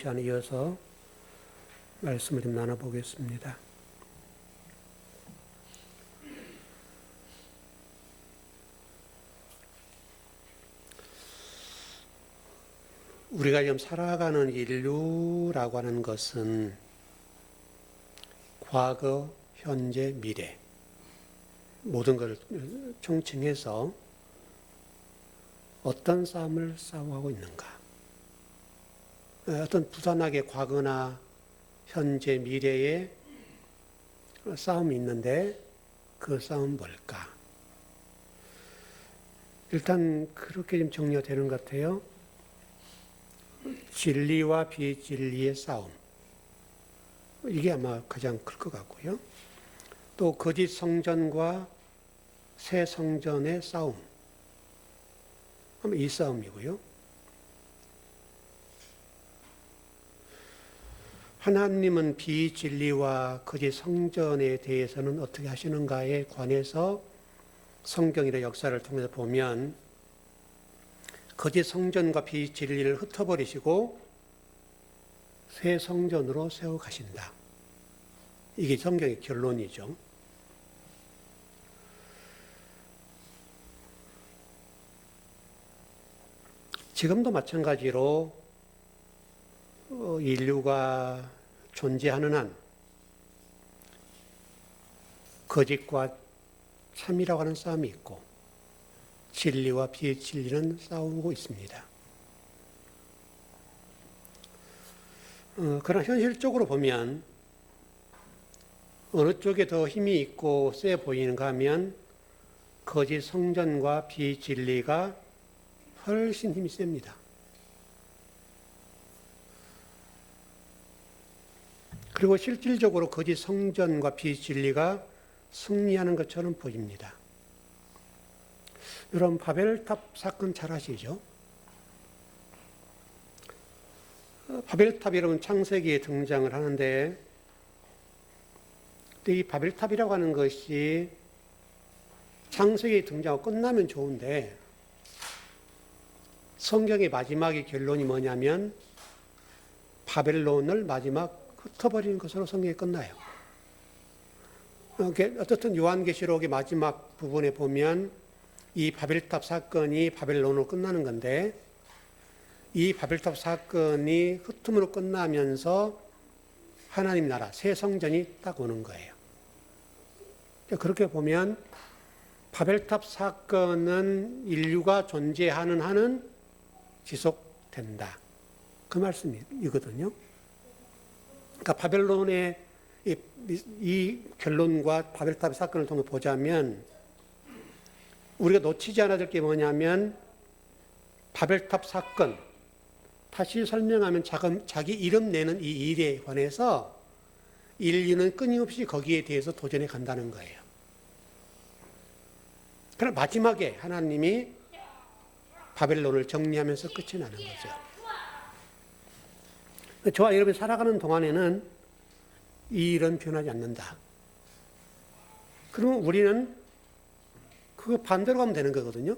시간에 이어서 말씀을 좀 나눠보겠습니다. 우리가 지금 살아가는 인류라고 하는 것은 과거, 현재, 미래 모든 것을 총칭해서 어떤 싸움을 싸워가고 있는가? 어떤 부단하게 과거나 현재, 미래에 싸움이 있는데 그 싸움은 뭘까? 일단 그렇게 좀 정리가 되는 것 같아요. 진리와 비진리의 싸움. 이게 아마 가장 클 것 같고요. 또 거짓 성전과 새 성전의 싸움. 아마 이 싸움이고요. 하나님은 비진리와 거짓 성전에 대해서는 어떻게 하시는가에 관해서 성경이나 역사를 통해서 보면 거짓 성전과 비진리를 흩어버리시고 새 성전으로 세워가신다. 이게 성경의 결론이죠. 지금도 마찬가지로 인류가 존재하는 한 거짓과 참이라고 하는 싸움이 있고 진리와 비진리는 싸우고 있습니다. 그러나 현실적으로 보면 어느 쪽에 더 힘이 있고 세 보이는가 하면 거짓 성전과 비진리가 훨씬 힘이 셉니다. 그리고 실질적으로 거짓 성전과 비진리가 승리하는 것처럼 보입니다. 여러분 바벨탑 사건 잘 아시죠? 바벨탑이 여러분 창세기에 등장을 하는데 이 바벨탑이라고 하는 것이 창세기에 등장하고 끝나면 좋은데 성경의 마지막의 결론이 뭐냐면 바벨론을 마지막 흩어버리는 것으로 성경이 끝나요. 어떻든 요한계시록의 마지막 부분에 보면 이 바벨탑 사건이 바벨론으로 끝나는 건데 이 바벨탑 사건이 흩음으로 끝나면서 하나님 나라 새 성전이 딱 오는 거예요. 그렇게 보면 바벨탑 사건은 인류가 존재하는 한은 지속된다. 그 말씀이거든요. 그러니까 바벨론의 이 결론과 바벨탑 사건을 통해 보자면 우리가 놓치지 않아야 될 게 뭐냐면 바벨탑 사건, 다시 설명하면 자기 이름 내는 이 일에 관해서 인류는 끊임없이 거기에 대해서 도전해 간다는 거예요. 그러나 마지막에 하나님이 바벨론을 정리하면서 끝이 나는 거죠. 저와 여러분이 살아가는 동안에는 이 일은 변하지 않는다. 그러면 우리는 그거 반대로 가면 되는 거거든요.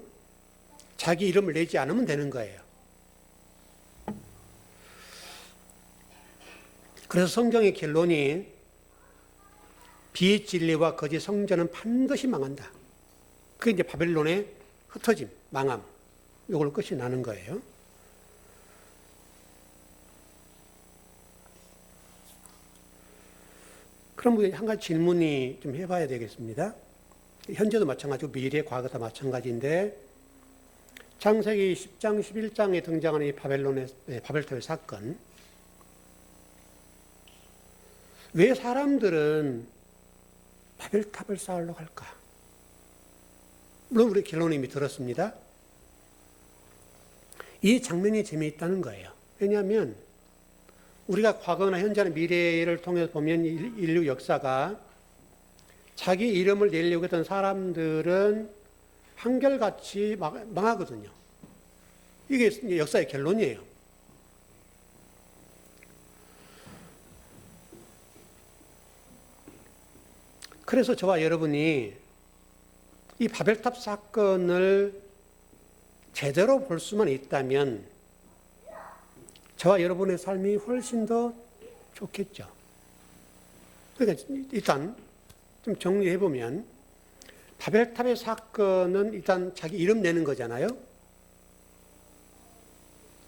자기 이름을 내지 않으면 되는 거예요. 그래서 성경의 결론이 비진리와 거짓 성전은 반드시 망한다. 그게 이제 바벨론의 흩어짐, 망함. 이걸로 끝이 나는 거예요. 그럼 한 가지 질문이 좀 해봐야 되겠습니다. 현재도 마찬가지고 미래, 과거 다 마찬가지인데 창세기 10장, 11장에 등장하는 이 바벨탑의 사건, 왜 사람들은 바벨탑을 쌓으려고 할까? 물론 우리 결론이 이미 들었습니다. 이 장면이 재미있다는 거예요. 왜냐하면 우리가 과거나 현재나 미래를 통해서 보면 인류 역사가 자기 이름을 내려고 했던 사람들은 한결같이 망하거든요. 이게 역사의 결론이에요. 그래서 저와 여러분이 이 바벨탑 사건을 제대로 볼 수만 있다면 저와 여러분의 삶이 훨씬 더 좋겠죠. 그러니까 일단 좀 정리해 보면 바벨탑의 사건은 일단 자기 이름 내는 거잖아요.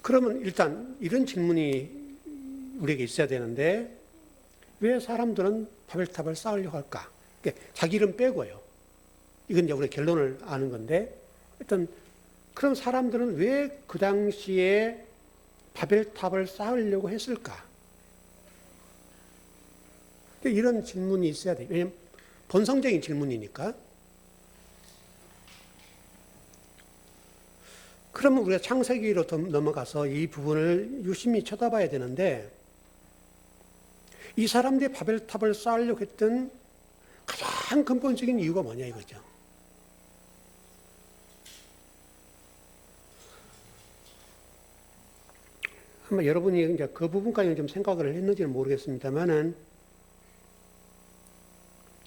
그러면 일단 이런 질문이 우리에게 있어야 되는데 왜 사람들은 바벨탑을 쌓으려고 할까? 그러니까 자기 이름 빼고요. 이건 이제 우리가 결론을 아는 건데 일단 그런 사람들은 왜 그 당시에 바벨탑을 쌓으려고 했을까? 이런 질문이 있어야 돼요. 왜냐하면 본성적인 질문이니까. 그러면 우리가 창세기로 넘어가서 이 부분을 유심히 쳐다봐야 되는데 이 사람들이 바벨탑을 쌓으려고 했던 가장 근본적인 이유가 뭐냐 이거죠. 아마 여러분이 이제 그 부분까지는 좀 생각을 했는지는 모르겠습니다만은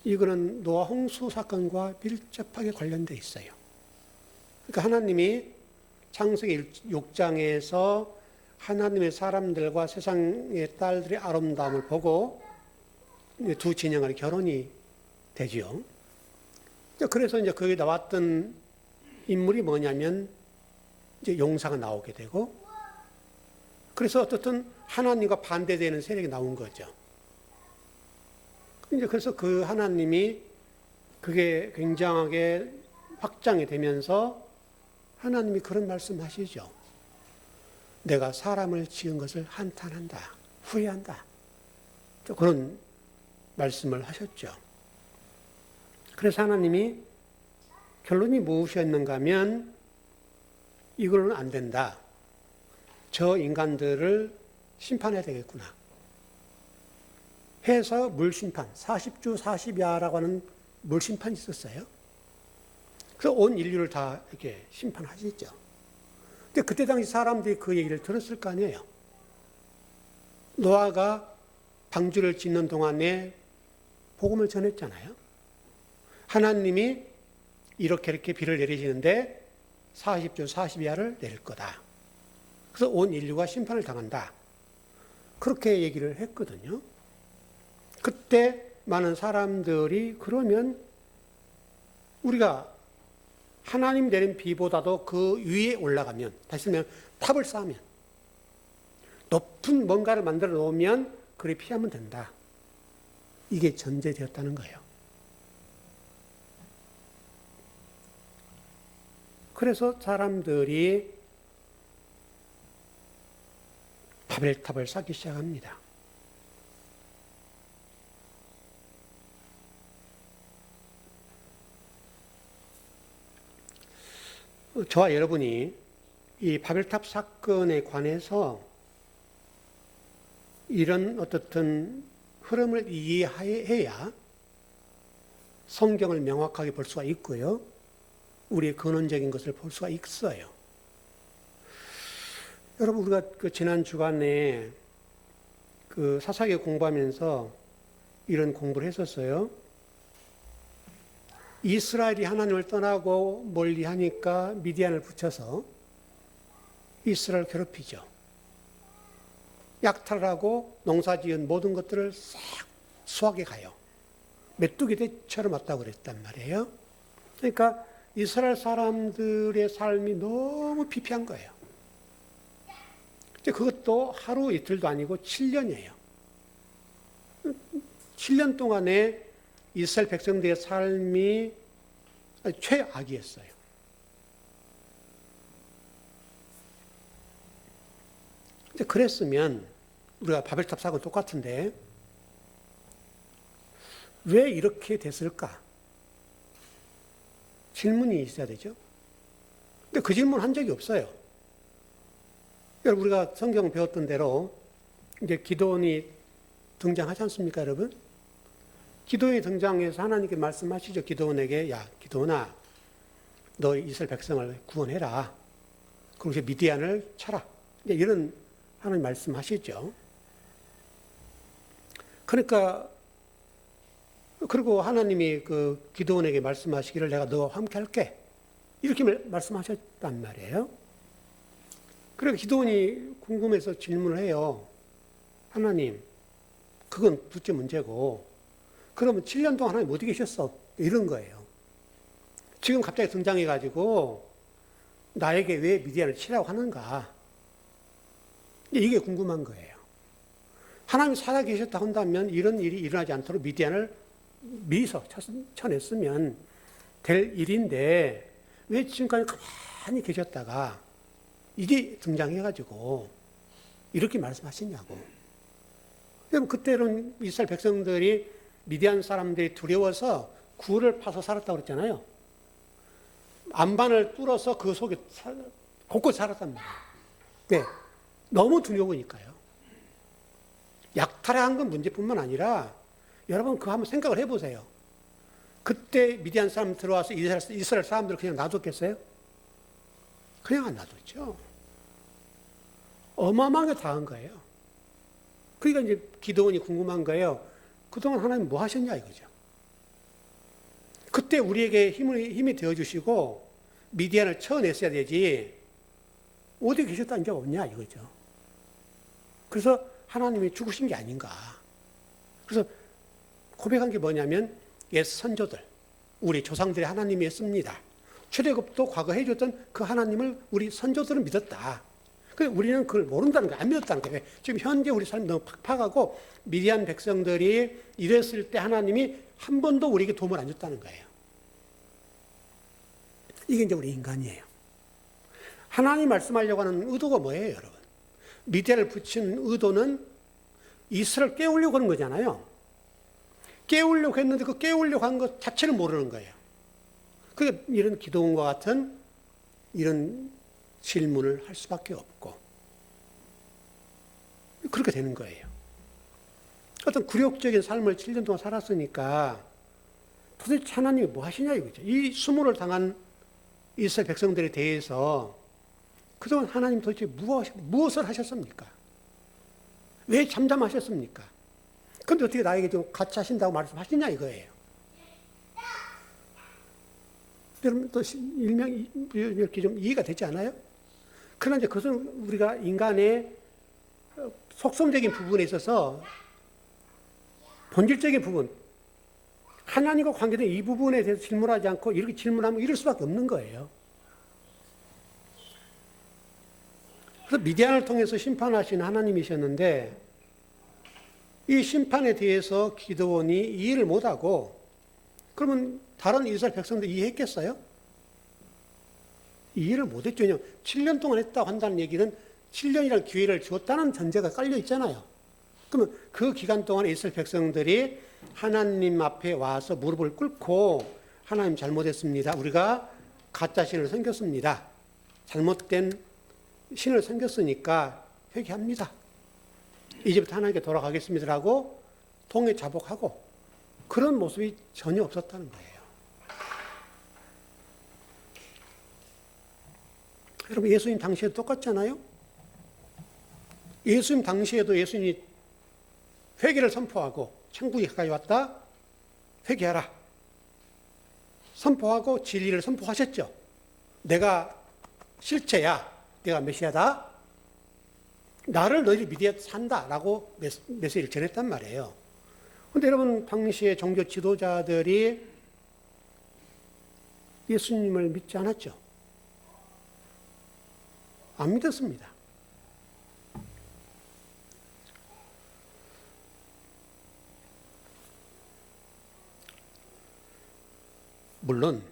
이거는 노아 홍수 사건과 밀접하게 관련돼 있어요. 그러니까 하나님이 창세기 6장에서 하나님의 사람들과 세상의 딸들의 아름다움을 보고 두 진영의 결혼이 되죠. 그래서 이제 거기 나왔던 인물이 뭐냐면 이제 용사가 나오게 되고 그래서 어떻든 하나님과 반대되는 세력이 나온 거죠. 이제 그래서 그 하나님이 그게 굉장하게 확장이 되면서 하나님이 그런 말씀 하시죠. 내가 사람을 지은 것을 한탄한다. 후회한다. 그런 말씀을 하셨죠. 그래서 하나님이 결론이 무엇이었는가 하면 이걸로는 안 된다. 저 인간들을 심판해야 되겠구나. 해서 물심판, 40주 40야라고 하는 물심판이 있었어요. 그래서 온 인류를 다 이렇게 심판하시죠. 근데 그때 당시 사람들이 그 얘기를 들었을 거 아니에요. 노아가 방주를 짓는 동안에 복음을 전했잖아요. 하나님이 이렇게 비를 내리시는데 40주 40야를 내릴 거다. 그래서 온 인류가 심판을 당한다. 그렇게 얘기를 했거든요. 그때 많은 사람들이 그러면 우리가 하나님 내린 비보다도 그 위에 올라가면, 다시 말하면 탑을 쌓으면, 높은 뭔가를 만들어 놓으면 그를 피하면 된다. 이게 전제되었다는 거예요. 그래서 사람들이 바벨탑을 쌓기 시작합니다. 저와 여러분이 이 바벨탑 사건에 관해서 이런 어떻든 흐름을 이해해야 성경을 명확하게 볼 수가 있고요. 우리의 근원적인 것을 볼 수가 있어요. 여러분, 우리가 그 지난 주간에 그 사사기 공부하면서 이런 공부를 했었어요. 이스라엘이 하나님을 떠나고 멀리 하니까 미디안을 붙여서 이스라엘을 괴롭히죠. 약탈하고 농사지은 모든 것들을 싹 수확해 가요. 메뚜기 대처럼 왔다고 그랬단 말이에요. 그러니까 이스라엘 사람들의 삶이 너무 피폐한 거예요. 그것도 하루 이틀도 아니고 7년이에요. 7년 동안에 이스라엘 백성들의 삶이 최악이었어요. 그랬으면 우리가 바벨탑 사건 똑같은데 왜 이렇게 됐을까? 질문이 있어야 되죠. 근데 그 질문 한 적이 없어요. 여러분, 우리가 성경 배웠던 대로 이제 기도원이 등장하지 않습니까, 여러분? 기도원이 등장해서 하나님께 말씀하시죠. 기도원에게, 야, 기도원아, 너 이스라엘 백성을 구원해라. 그리고 이제 미디안을 쳐라. 이제 이런 하나님 말씀하시죠. 그러니까 그리고 하나님이 그 기도원에게 말씀하시기를 내가 너와 함께 할게. 이렇게 말씀하셨단 말이에요. 그래서 기도원이 궁금해서 질문을 해요. 하나님, 그건 둘째 문제고, 그러면 7년 동안 하나님 어디 계셨어? 이런 거예요. 지금 갑자기 등장해가지고 나에게 왜 미디안을 치라고 하는가? 이게 궁금한 거예요. 하나님이 살아계셨다 한다면 이런 일이 일어나지 않도록 미디안을 미리서 쳐냈으면 될 일인데 왜 지금까지 가만히 계셨다가 이게 등장해가지고 이렇게 말씀하시냐고. 그럼 그때는 이스라엘 백성들이 미디안 사람들이 두려워서 굴을 파서 살았다고 그랬잖아요. 안반을 뚫어서 그 속에 곳곳 살았단 말이에요. 네, 너무 두려우니까요. 약탈한 건 문제뿐만 아니라 여러분 그거 한번 생각을 해보세요. 그때 미디안 사람 들어와서 이스라엘 사람들을 그냥 놔뒀겠어요? 그냥 안 놔뒀죠. 어마어마하게 당한 거예요. 그러니까 이제 기도원이 궁금한 거예요. 그동안 하나님 뭐 하셨냐 이거죠. 그때 우리에게 힘이 되어주시고 미디안을 쳐냈어야 되지 어디 계셨다는 적 없냐 이거죠. 그래서 하나님이 죽으신 게 아닌가. 그래서 고백한 게 뭐냐면 옛 선조들, 우리 조상들의 하나님이었습니다. 출애굽도 과거 해줬던 그 하나님을 우리 선조들은 믿었다. 그래서 우리는 그걸 모른다는 거예요. 안 믿었다는 거예요. 지금 현재 우리 삶이 너무 팍팍하고 미디안 백성들이 이랬을 때 하나님이 한 번도 우리에게 도움을 안 줬다는 거예요. 이게 이제 우리 인간이에요. 하나님 말씀하려고 하는 의도가 뭐예요, 여러분? 미디안을 붙인 의도는 이스라엘 깨우려고 하는 거잖아요. 깨우려고 했는데 그 깨우려고 한 것 자체를 모르는 거예요. 그러니까 이런 기도원과 같은 이런 질문을 할 수밖에 없고 그렇게 되는 거예요. 어떤 굴욕적인 삶을 7년 동안 살았으니까 도대체 하나님이 뭐 하시냐 이거죠. 이 수모를 당한 이스라엘 백성들에 대해서 그동안 하나님 도대체 무엇을 하셨습니까? 왜 잠잠하셨습니까? 그런데 어떻게 나에게 좀 같이 하신다고 말씀하시냐 이거예요. 여러분 또 일명 이렇게 좀 이해가 되지 않아요? 그러나 이제 그것은 우리가 인간의 속성적인 부분에 있어서 본질적인 부분, 하나님과 관계된 이 부분에 대해서 질문하지 않고 이렇게 질문하면 이럴 수밖에 없는 거예요. 그래서 미디안을 통해서 심판하신 하나님이셨는데 이 심판에 대해서 기드온이 이해를 못하고 그러면 다른 이스라엘 백성들 이해했겠어요? 이해를 못했죠. 7년 동안 했다고 한다는 얘기는 7년이라는 기회를 주었다는 전제가 깔려 있잖아요. 그러면 그 기간 동안 이스라엘 백성들이 하나님 앞에 와서 무릎을 꿇고 하나님 잘못했습니다. 우리가 가짜 신을 섬겼습니다. 잘못된 신을 섬겼으니까 회개합니다. 이제부터 하나님께 돌아가겠습니다라고 통해 자복하고 그런 모습이 전혀 없었다는 거예요. 여러분 예수님 당시에도 똑같잖아요. 예수님 당시에도 예수님이 회개를 선포하고 천국이 가까이 왔다. 회개하라. 선포하고 진리를 선포하셨죠. 내가 실체야. 내가 메시아다. 나를 너희들이 믿어야 산다라고 메시지를 전했단 말이에요. 그런데 여러분 당시의 종교 지도자들이 예수님을 믿지 않았죠. 안 믿었습니다. 물론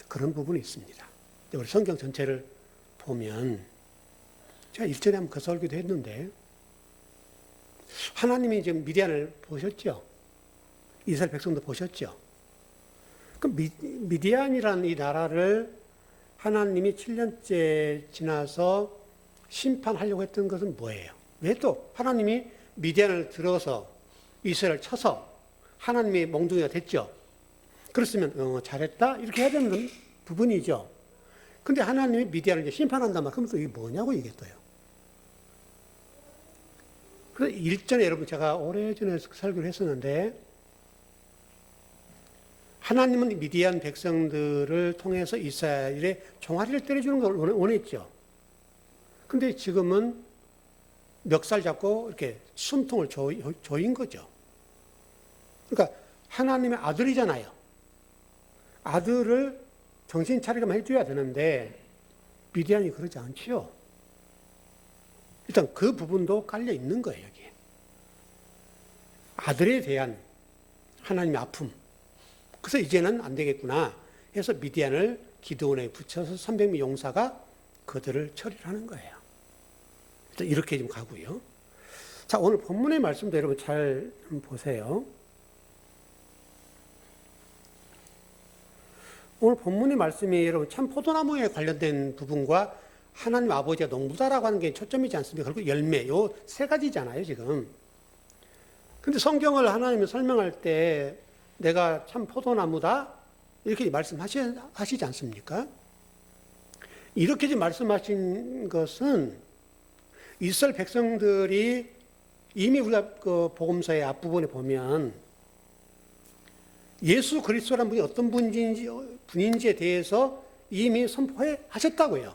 그런 부분이 있습니다. 우리 성경 전체를 보면 제가 일전에 한번 그 설교도 했는데 하나님이 지금 미디안을 보셨죠. 이스라엘 백성도 보셨죠. 그 미디안이라는 이 나라를 하나님이 7년째 지나서 심판하려고 했던 것은 뭐예요? 왜 또 하나님이 미디안을 들어서 이스라엘을 쳐서 하나님의 몽둥이가 됐죠. 그렇으면 잘했다 이렇게 해야 되는 부분이죠. 근데 하나님이 미디안을 이제 심판한단 말이에요. 그럼 또 이게 뭐냐고 이게 또요. 그래서 일전에 여러분 제가 오래전에 설교를 했었는데 하나님은 미디안 백성들을 통해서 이스라엘의 종아리를 때려주는 걸 원했죠. 근데 지금은 멱살 잡고 이렇게 숨통을 조인 거죠. 그러니까 하나님의 아들이잖아요. 아들을 정신 차리게만 해줘야 되는데 미디안이 그러지 않지요. 일단 그 부분도 깔려 있는 거예요, 여기에. 아들에 대한 하나님의 아픔. 그래서 이제는 안 되겠구나 해서 미디안을 기드온에 붙여서 300명 용사가 그들을 처리를 하는 거예요. 이렇게 좀 가고요. 자, 오늘 본문의 말씀도 여러분 잘 보세요. 오늘 본문의 말씀이 여러분 참 포도나무에 관련된 부분과 하나님 아버지가 농부다라고 하는 게 초점이지 않습니까? 그리고 열매, 요 세 가지잖아요, 지금. 근데 성경을 하나님이 설명할 때 내가 참 포도나무다 이렇게 말씀하시지 않습니까? 이렇게 말씀하신 것은 이스라엘 백성들이 이미 우리가 그 복음서의 앞부분에 보면 예수 그리스도라는 분이 어떤 분인지에 대해서 이미 선포해 하셨다고요.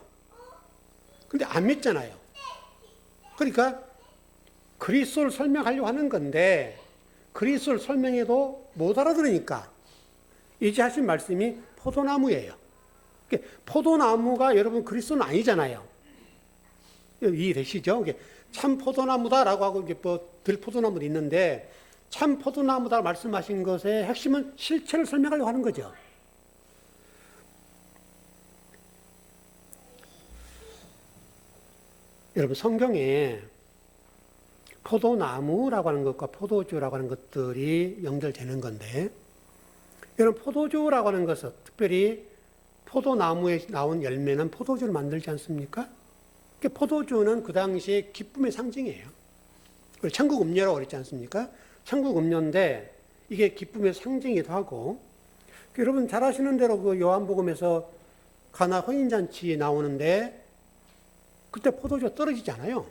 근데 안 믿잖아요. 그러니까 그리스도를 설명하려고 하는 건데 그리스도를 설명해도 못 알아들으니까 이제 하신 말씀이 포도나무예요. 포도나무가 여러분 그리스도는 아니잖아요. 이해되시죠? 참 포도나무다라고 하고 들포도나무도 있는데 참 포도나무다 말씀하신 것의 핵심은 실체를 설명하려고 하는 거죠. 여러분 성경에 포도나무라고 하는 것과 포도주라고 하는 것들이 연결되는 건데 여러분 포도주라고 하는 것은 특별히 포도나무에 나온 열매는 포도주를 만들지 않습니까? 포도주는 그 당시에 기쁨의 상징이에요. 천국 음료라고 그랬지 않습니까? 천국 음료인데 이게 기쁨의 상징이기도 하고 여러분 잘 아시는 대로 그 요한복음에서 가나 혼인잔치 나오는데 그때 포도주가 떨어지잖아요.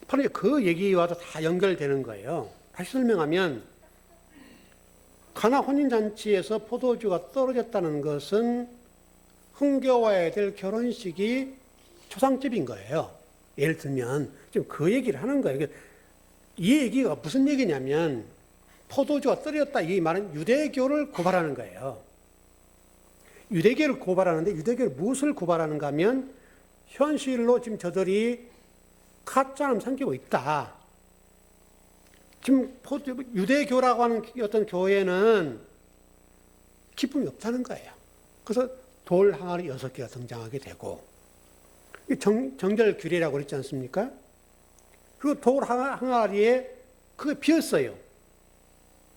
바로 그 얘기와도 다 연결되는 거예요. 다시 설명하면 가나 혼인잔치에서 포도주가 떨어졌다는 것은 흥겨워야 될 결혼식이 초상집인 거예요. 예를 들면 지금 그 얘기를 하는 거예요. 이 얘기가 무슨 얘기냐면 포도주가 떨어졌다 이 말은 유대교를 고발하는 거예요. 유대교를 고발하는데 유대교를 무엇을 고발하는가 하면 현실로 지금 저들이 가짜를 삼키고 있다. 지금 유대교라고 하는 어떤 교회는 기쁨이 없다는 거예요. 그래서 돌 항아리 6개가 등장하게 되고 정결규례라고 그랬지 않습니까? 그 돌 항아리에 그게 비었어요.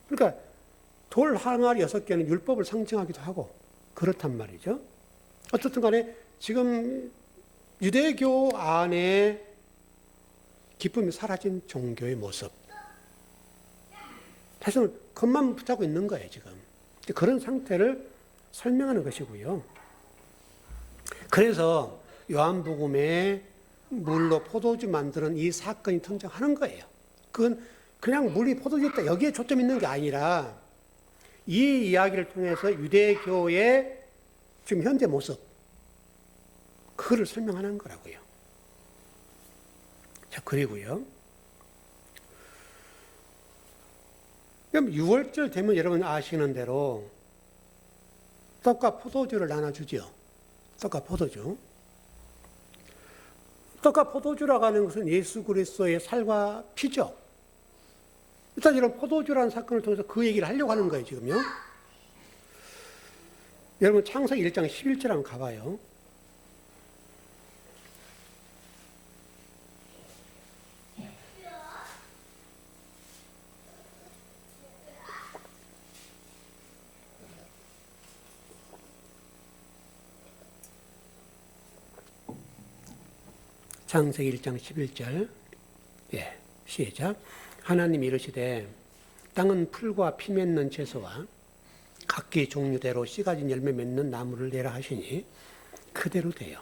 그러니까 돌 항아리 6개는 율법을 상징하기도 하고 그렇단 말이죠. 어떻든 간에 지금 유대교 안에 기쁨이 사라진 종교의 모습. 사실은 겉만 붙잡고 있는 거예요, 지금. 그런 상태를 설명하는 것이고요. 그래서 요한복음에 물로 포도주 만드는 이 사건이 등장하는 거예요. 그건 그냥 물이 포도주였다 여기에 초점 있는 게 아니라 이 이야기를 통해서 유대교의 지금 현재 모습 그거를 설명하는 거라고요. 자, 그리고요. 그럼 6월절 되면 여러분 아시는 대로 떡과 포도주를 나눠주죠. 떡과 포도주. 떡과 포도주라고 하는 것은 예수 그리스도의 살과 피죠. 일단 이런 포도주라는 사건을 통해서 그 얘기를 하려고 하는 거예요, 지금요. 여러분 창세기 1장 11절 한번 가봐요. 창세기 1장 11절. 예, 시작. 하나님이 이르시되 땅은 풀과 피 맺는 채소와 각기 종류대로 씨 가진 열매 맺는 나무를 내라 하시니 그대로 돼요.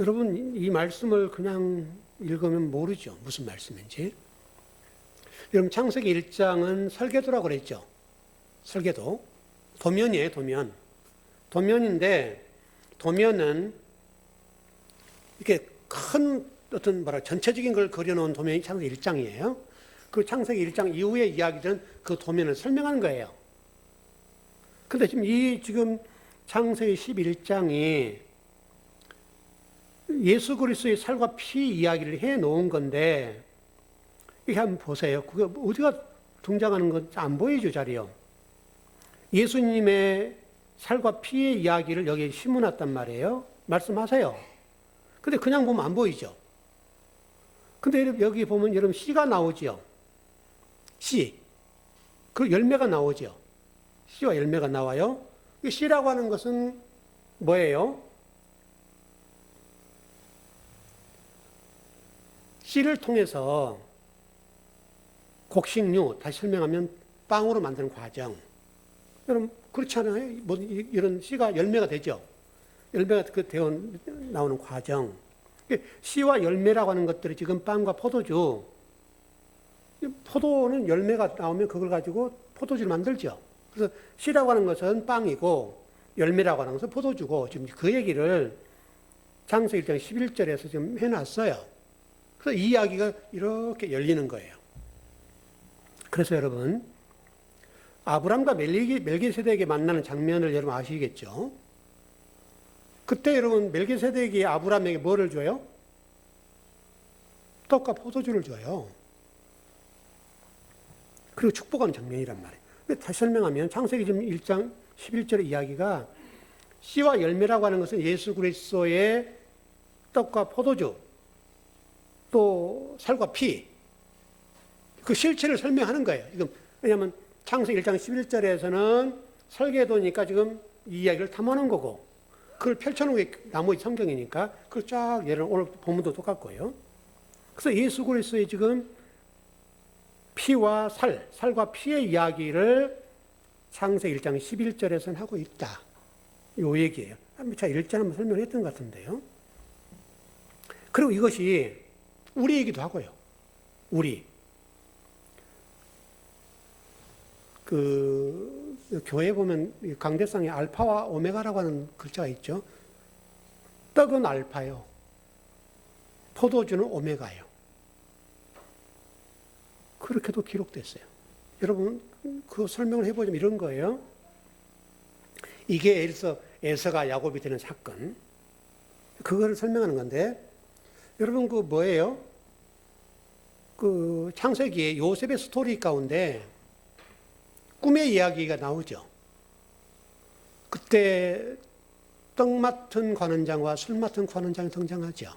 여러분 이 말씀을 그냥 읽으면 모르죠. 무슨 말씀인지. 여러분 창세기 1장은 설계도라고 그랬죠. 설계도. 도면이에요, 도면. 도면인데 도면은 이렇게 큰 어떤 전체적인 걸 그려놓은 도면이 창세기 1장이에요. 그 창세기 1장 이후의 이야기들은 그 도면을 설명하는 거예요. 근데 지금 창세기 11장이 예수 그리스도의 살과 피 이야기를 해 놓은 건데, 이게 한번 보세요. 그게 어디가 등장하는 건 안 보이죠, 자리요. 예수님의 살과 피의 이야기를 여기에 심어놨단 말이에요. 말씀하세요. 근데 그냥 보면 안 보이죠. 근데 여기 보면 여러분 씨가 나오죠. 씨. 그 열매가 나오죠. 씨와 열매가 나와요. 이 씨라고 하는 것은 뭐예요? 씨를 통해서 곡식류, 다시 설명하면 빵으로 만드는 과정. 여러분, 그렇지 않아요? 뭐, 이런 씨가 열매가 되죠? 열매가 되어 나오는 과정. 씨와 열매라고 하는 것들이 지금 빵과 포도주. 포도는 열매가 나오면 그걸 가지고 포도주를 만들죠. 그래서 씨라고 하는 것은 빵이고, 열매라고 하는 것은 포도주고, 지금 그 얘기를 창세기 1장 11절에서 지금 해놨어요. 그래서 이 이야기가 이렇게 열리는 거예요. 그래서 여러분, 아브람과 멜기세덱이 만나는 장면을 여러분 아시겠죠? 그때 여러분 멜기세덱이 아브람에게 뭐를 줘요? 떡과 포도주를 줘요. 그리고 축복하는 장면이란 말이에요. 다시 설명하면 창세기 1장 11절의 이야기가 씨와 열매라고 하는 것은 예수 그리스도의 떡과 포도주, 또 살과 피, 그 실체를 설명하는 거예요. 지금 왜냐하면 창세기 1장 11절에서는 설계도니까 지금 이 이야기를 탐하는 거고, 그걸 펼쳐놓은 게 나머지 성경이니까 그걸 쫙 오늘 본문도 똑같고요. 그래서 예수 그리스도의 지금 피와 살과 피의 이야기를 창세기 1장 11절에서는 하고 있다. 이 얘기예요. 제가 1절 한번 설명했던 것 같은데요. 그리고 이것이 우리 얘기도 하고요. 우리. 교회 보면 강대상에 알파와 오메가라고 하는 글자가 있죠. 떡은 알파요. 포도주는 오메가요. 그렇게도 기록됐어요. 여러분, 그 설명을 해보자면 이런 거예요. 이게 에서가 야곱이 되는 사건. 그거를 설명하는 건데, 여러분, 그 뭐예요? 그 창세기에 요셉의 스토리 가운데 꿈의 이야기가 나오죠. 그때 떡 맡은 관원장과 술 맡은 관원장이 등장하죠.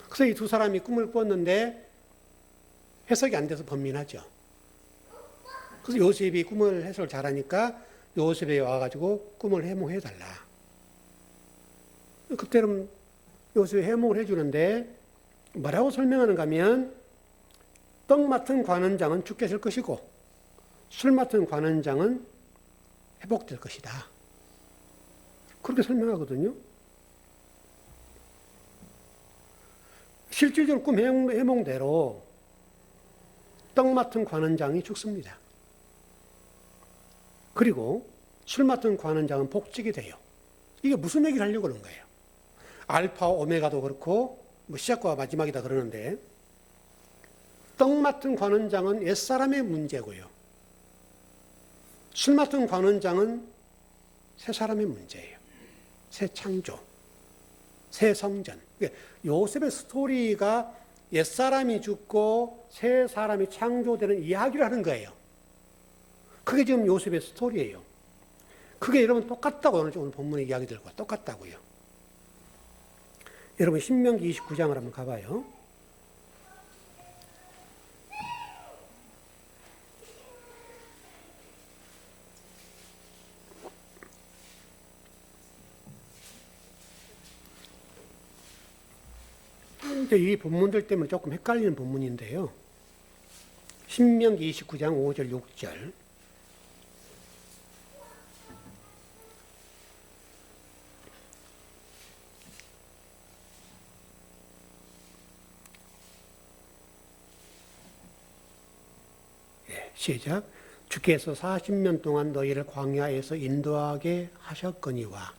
그래서 이 두 사람이 꿈을 꿨는데 해석이 안 돼서 번민하죠. 그래서 요셉이 꿈을 해석을 잘하니까 요셉에 와가지고 꿈을 해몽해달라. 그때는 요셉이 해몽을 해주는데 뭐라고 설명하는가 하면 떡 맡은 관원장은 죽게 될 것이고 술 맡은 관원장은 회복될 것이다. 그렇게 설명하거든요. 실질적으로 꿈 해몽대로 떡 맡은 관원장이 죽습니다. 그리고 술 맡은 관원장은 복직이 돼요. 이게 무슨 얘기를 하려고 그러는 거예요? 알파와 오메가도 그렇고 뭐 시작과 마지막이다 그러는데 떡 맡은 관원장은 옛사람의 문제고요. 술 맡은 관원장은 새 사람의 문제예요. 새 창조, 새 성전. 요셉의 스토리가 옛사람이 죽고 새 사람이 창조되는 이야기를 하는 거예요. 그게 지금 요셉의 스토리예요. 그게 여러분 똑같다고 오늘 본문의 이야기들과 똑같다고요. 여러분 신명기 29장을 한번 가봐요. 이 본문들 때문에 조금 헷갈리는 본문인데요. 신명기 29장 5절 6절. 시작. 주께서 40년 동안 너희를 광야에서 인도하게 하셨거니와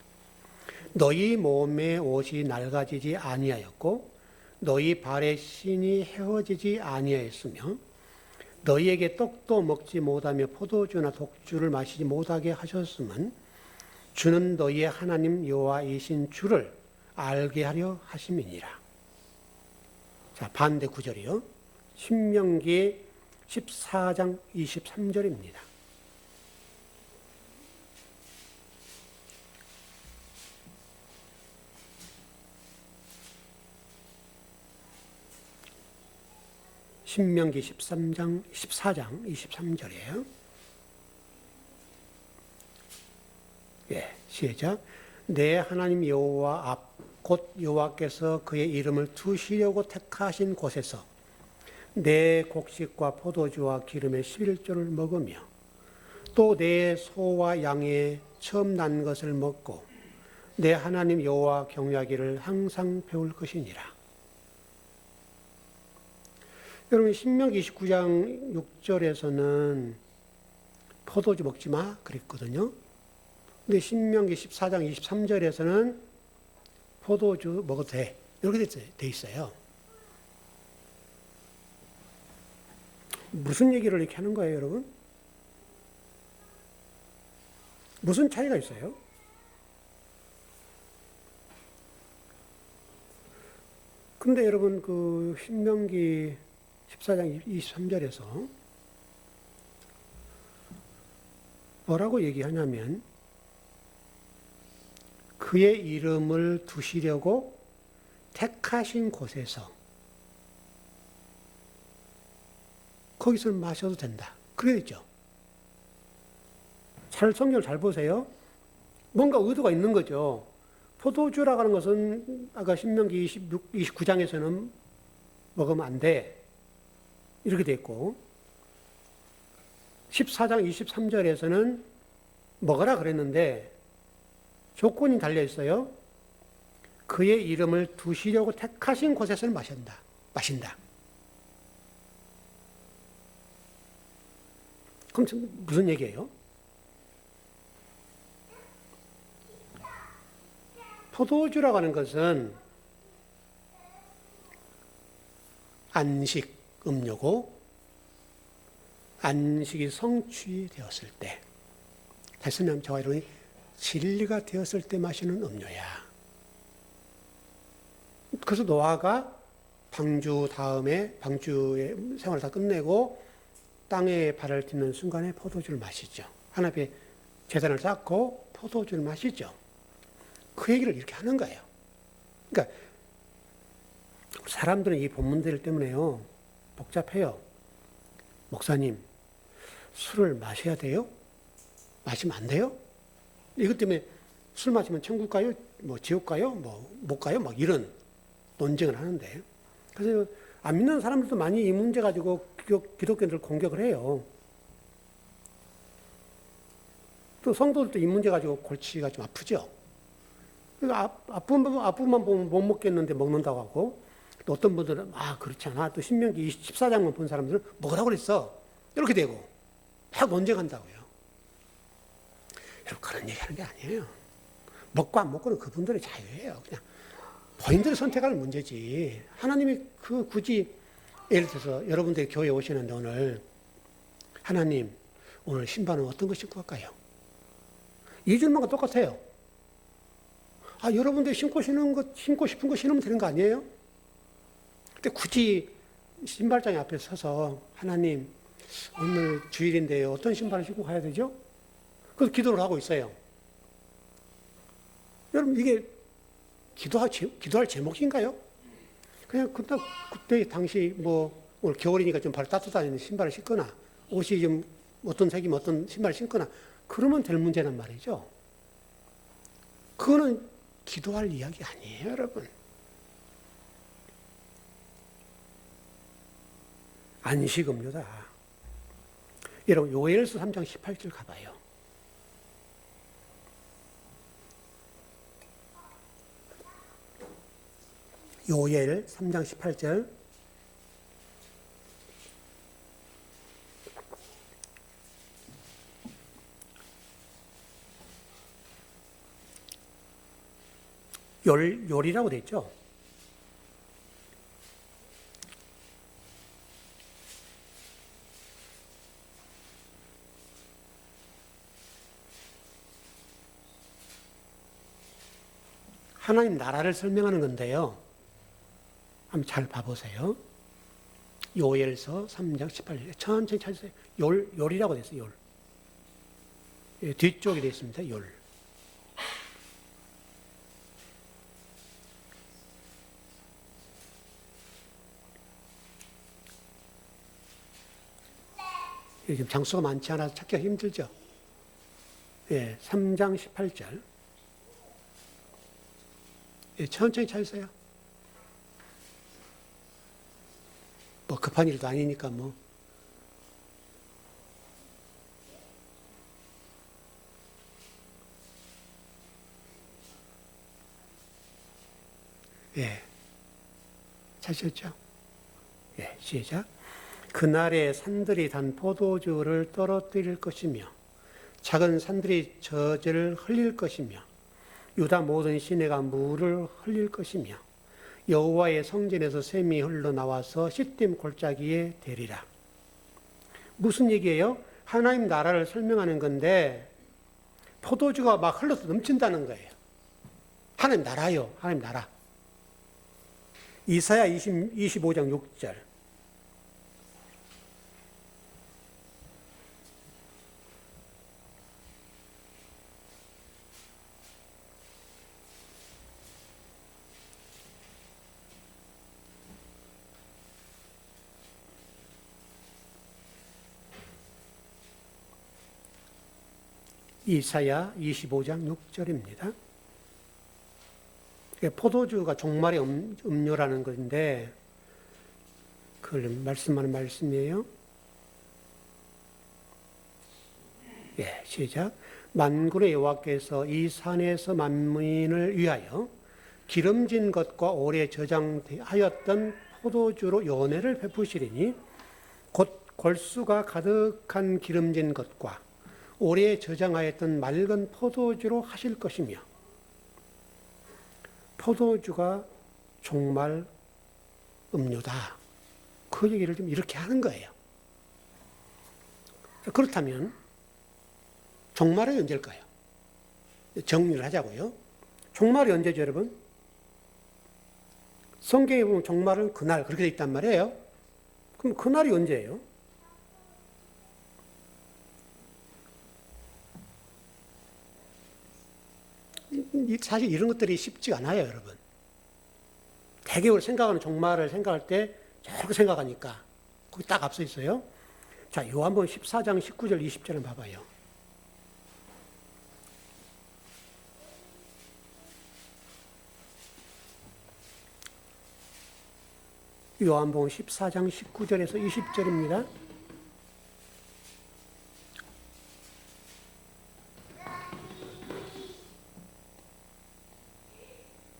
너희 몸의 옷이 낡아지지 아니하였고 너희 발의 신이 헤어지지 아니하였으며 너희에게 떡도 먹지 못하며 포도주나 독주를 마시지 못하게 하셨음은 주는 너희의 하나님 여호와이신 주를 알게 하려 하심이니라. 자, 반대 구절이요. 신명기 14장 23절입니다. 신명기 14장 23절이에요. 예, 시작. 내 하나님 여호와 앞 곧 여호와께서 그의 이름을 두시려고 택하신 곳에서 내 곡식과 포도주와 기름의 11조를 먹으며 또 내 소와 양의 처음 난 것을 먹고 내 하나님 여호와 경외하기를 항상 배울 것이니라. 여러분 신명기 29장 6절에서는 포도주 먹지 마 그랬거든요. 근데 신명기 14장 23절에서는 포도주 먹어도 돼. 이렇게 돼 있어요. 무슨 얘기를 이렇게 하는 거예요, 여러분? 무슨 차이가 있어요? 근데 여러분 그 신명기 14장 23절에서 뭐라고 얘기하냐면 그의 이름을 두시려고 택하신 곳에서 거기서 마셔도 된다. 그랬죠. 성경을 잘 보세요. 뭔가 의도가 있는 거죠. 포도주라고 하는 것은 아까 신명기 29장에서는 먹으면 안 돼. 이렇게 돼 있고 14장 23절에서는 먹으라 그랬는데 조건이 달려 있어요. 그의 이름을 두시려고 택하신 곳에서는 마신다. 그럼 무슨 얘기예요? 포도주라고 하는 것은 안식 음료고 안식이 성취되었을 때, 다시 말하면 저와 여러분이 진리가 되었을 때 마시는 음료야. 그래서 노아가 방주의 생활을 다 끝내고 땅에 발을 딛는 순간에 포도주를 마시죠. 하나님의 제단을 쌓고 포도주를 마시죠. 그 얘기를 이렇게 하는 거예요. 그러니까 사람들은 이 본문들 때문에요. 복잡해요. 목사님, 술을 마셔야 돼요? 마시면 안 돼요? 이것 때문에 술 마시면 천국 가요? 뭐 지옥 가요? 뭐 못 가요? 막 이런 논쟁을 하는데. 그래서 안 믿는 사람들도 많이 이 문제 가지고 기독교인들 공격을 해요. 또 성도들도 이 문제 가지고 골치가 좀 아프죠. 앞부분만 보면 못 먹겠는데 먹는다고 하고, 또 어떤 분들은 그렇지 않아. 또 신명기 14장만 본 사람들은 먹으라고 그랬어. 이렇게 되고 막 논쟁한다고요. 여러분 그런 얘기하는 게 아니에요. 먹고 안 먹고는 그분들의 자유예요. 그냥 본인들이 선택할 문제지. 하나님이 굳이 예를 들어서 여러분들이 교회에 오시는데 오늘 하나님 오늘 신발은 어떤 거 신고 갈까요? 2줄만과 똑같아요. 여러분들이 신고 싶은 거 신으면 되는 거 아니에요? 근데 굳이 신발장에 앞에 서서 하나님 오늘 주일인데 어떤 신발을 신고 가야 되죠? 그래서 기도를 하고 있어요. 여러분 이게 기도할 제목인가요? 그냥 그때 당시 오늘 겨울이니까 좀 발 따뜻한 신발을 신거나 옷이 좀 어떤 색이면 어떤 신발을 신거나 그러면 될 문제란 말이죠. 그거는 기도할 이야기 아니에요, 여러분. 안식 음료다. 여러분 요엘서 3장 18절 가봐요. 요엘 3장 18절. 요리라고 돼 있죠. 하나님 나라를 설명하는 건데요. 한번 잘 봐보세요. 요엘서 3장 18절 천천히 찾으세요. 요리라고 되어 있어요. 요. 예, 뒤쪽에 되어 있습니다. 요. 지금 장수가 많지 않아서 찾기가 힘들죠. 예, 3장 18절. 예, 천천히 찾으세요. 뭐 급한 일도 아니니까 뭐. 예. 찾으셨죠? 예, 시작. 그날에 산들이 단 포도주를 떨어뜨릴 것이며 작은 산들이 저절을 흘릴 것이며 유다 모든 시내가 물을 흘릴 것이며 여호와의 성전에서 샘이 흘러나와서 시딤 골짜기에 대리라. 무슨 얘기예요? 하나님 나라를 설명하는 건데 포도주가 막 흘러서 넘친다는 거예요. 하나님 나라요. 하나님 나라. 이사야 25장 6절. 이사야 25장 6절입니다. 포도주가 종말의 음료라는 것인데 그걸 말씀하는 말씀이에요. 예, 시작. 만군의 여호와께서 이 산에서 만민을 위하여 기름진 것과 오래 저장하였던 포도주로 연회를 베푸시리니 곧 골수가 가득한 기름진 것과 오래 저장하였던 맑은 포도주로 하실 것이며 포도주가 종말 음료다. 그 얘기를 좀 이렇게 하는 거예요. 그렇다면 종말은 언제일까요? 정리를 하자고요. 종말이 언제죠, 여러분? 성경에 보면 종말은 그날 그렇게 돼 있단 말이에요. 그럼 그날이 언제예요? 사실 이런 것들이 쉽지 않아요, 여러분. 대개를 생각하는 종말을 생각할 때 저렇게 생각하니까 거기 딱 앞서 있어요. 자, 요한복음 14장 19절 20절을 봐봐요. 요한복음 14장 19절에서 20절입니다.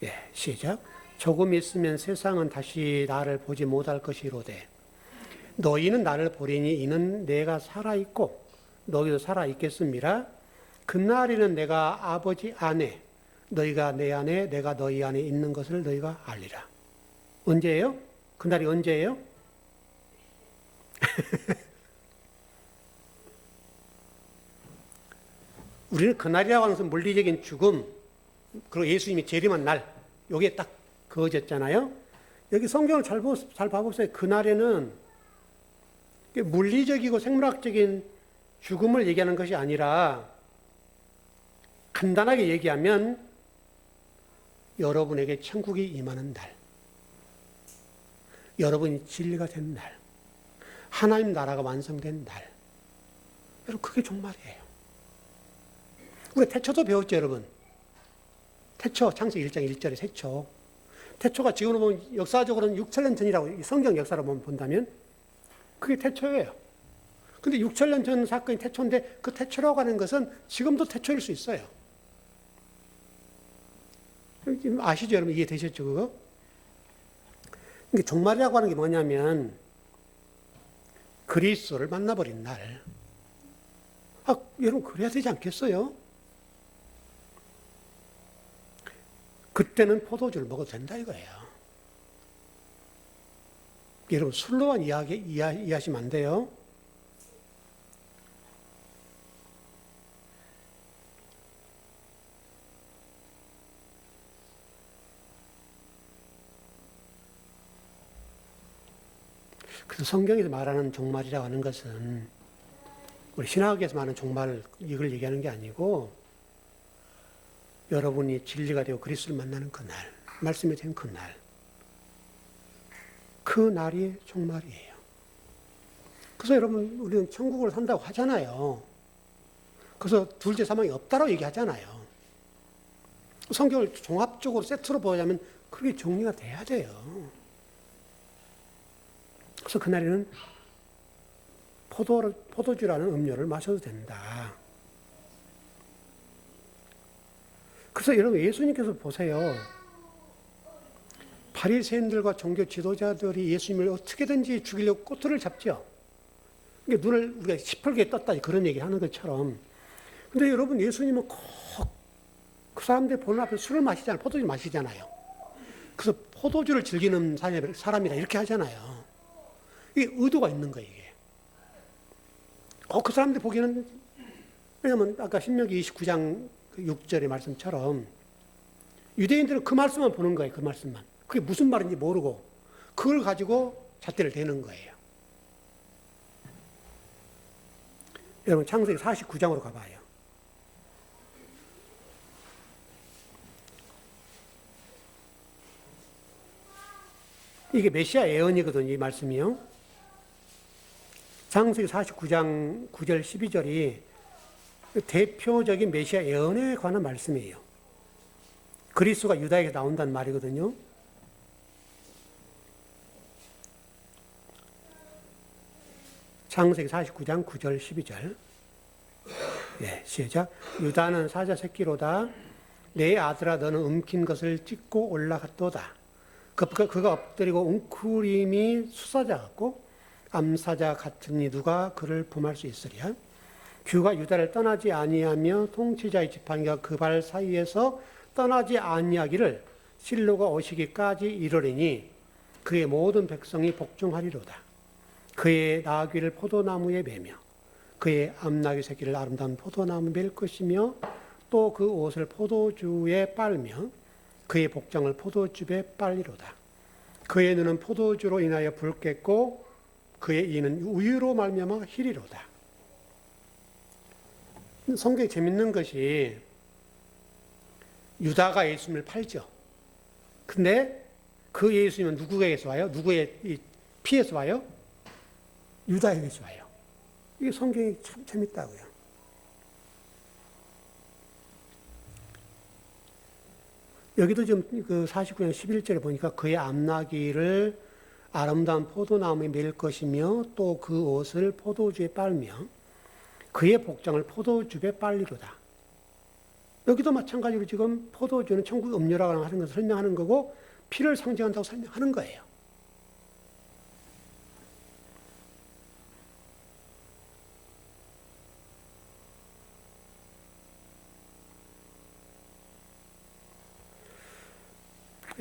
예, 시작. 조금 있으면 세상은 다시 나를 보지 못할 것이로되 너희는 나를 보리니 이는 내가 살아있고 너희도 살아있겠음이라. 그날에는 내가 아버지 안에 너희가 내 안에 내가 너희 안에 있는 것을 너희가 알리라. 언제예요? 그날이 언제예요? 우리는 그날이라고 하는 것은 물리적인 죽음, 그리고 예수님이 재림한 날, 요게 딱 그어졌잖아요. 여기 성경을 잘 봐보세요. 그날에는 물리적이고 생물학적인 죽음을 얘기하는 것이 아니라 간단하게 얘기하면 여러분에게 천국이 임하는 날, 여러분이 진리가 된 날, 하나님 나라가 완성된 날. 여러분, 그게 종말이에요. 우리 태초도 배웠죠, 여러분. 태초, 창세기 1장 1절에 태초. 태초가 지금으로 보면 역사적으로는 6천년 전이라고 성경 역사로 본다면 그게 태초예요. 근데 6천년 전 사건이 태초인데 그 태초라고 하는 것은 지금도 태초일 수 있어요. 아시죠, 여러분? 이해되셨죠, 그거? 그러니까 종말이라고 하는 게 뭐냐면 그리스도를 만나버린 날. 여러분, 그래야 되지 않겠어요? 그때는 포도주를 먹어도 된다 이거예요. 여러분 술로만 이해하시면 안 돼요. 그래서 성경에서 말하는 종말이라고 하는 것은 우리 신학에서 말하는 종말 이걸 얘기하는 게 아니고 여러분이 진리가 되고 그리스도를 만나는 그날, 말씀이 된 그날, 그 날이 종말이에요. 그래서 여러분 우리는 천국을 산다고 하잖아요. 그래서 둘째 사망이 없다고 얘기하잖아요. 성경을 종합적으로 세트로 보자면 그게 정리가 돼야 돼요. 그래서 그날에는 포도주라는 음료를 마셔도 된다. 그래서 여러분 예수님께서 보세요. 바리새인들과 종교 지도자들이 예수님을 어떻게든지 죽이려고 꼬투리를 잡죠. 그러니까 눈을 우리가 시퍼렇게 떴다 그런 얘기를 하는 것처럼. 근데 여러분 예수님은 꼭 그 사람들 보는 앞에 술을 마시잖아요. 포도주를 마시잖아요. 그래서 포도주를 즐기는 사람이라 이렇게 하잖아요. 이게 의도가 있는 거예요, 이게. 그 사람들 보기에는, 왜냐면 아까 신명기 29장 6절의 말씀처럼 유대인들은 그 말씀만 보는 거예요, 그 말씀만. 그게 무슨 말인지 모르고 그걸 가지고 잣대를 대는 거예요. 여러분 창세기 49장으로 가봐요. 이게 메시아 예언이거든요, 이 말씀이요. 창세기 49장 9절 12절이 대표적인 메시아 예언에 관한 말씀이에요. 그리스도가 유다에게 나온다는 말이거든요. 창세기 49장 9절 12절. 예, 시작. 유다는 사자 새끼로다. 내 아들아 너는 움킨 것을 찢고 올라갔도다. 그가 엎드리고 웅크림이 수사자 같고 암사자 같으니 누가 그를 범할 수 있으랴. 규가 유다를 떠나지 아니하며 통치자의 지팡이가 그 발 사이에서 떠나지 아니하기를 실로가 오시기까지 이르리니 그의 모든 백성이 복종하리로다. 그의 나귀를 포도나무에 매며 그의 암나귀 새끼를 아름다운 포도나무에 맬 것이며 또 그 옷을 포도주에 빨며 그의 복장을 포도즙에 빨리로다. 그의 눈은 포도주로 인하여 붉겠고 그의 이는 우유로 말미암아 희리로다. 성경에 재밌는 것이 유다가 예수님을 팔죠. 근데 그 예수님은 누구에게서 와요? 누구의 피해서 와요? 유다에게서 와요. 이게 성경이 참 재밌다고요. 여기도 지금 그 49장 11절에 보니까 그의 암나귀를 아름다운 포도나무에 맬 것이며 또 그 옷을 포도주에 빨며 그의 복장을 포도즙에 빨리로다. 여기도 마찬가지로 지금 포도주는 천국 음료라고 하는 것을 설명하는 거고 피를 상징한다고 설명하는 거예요.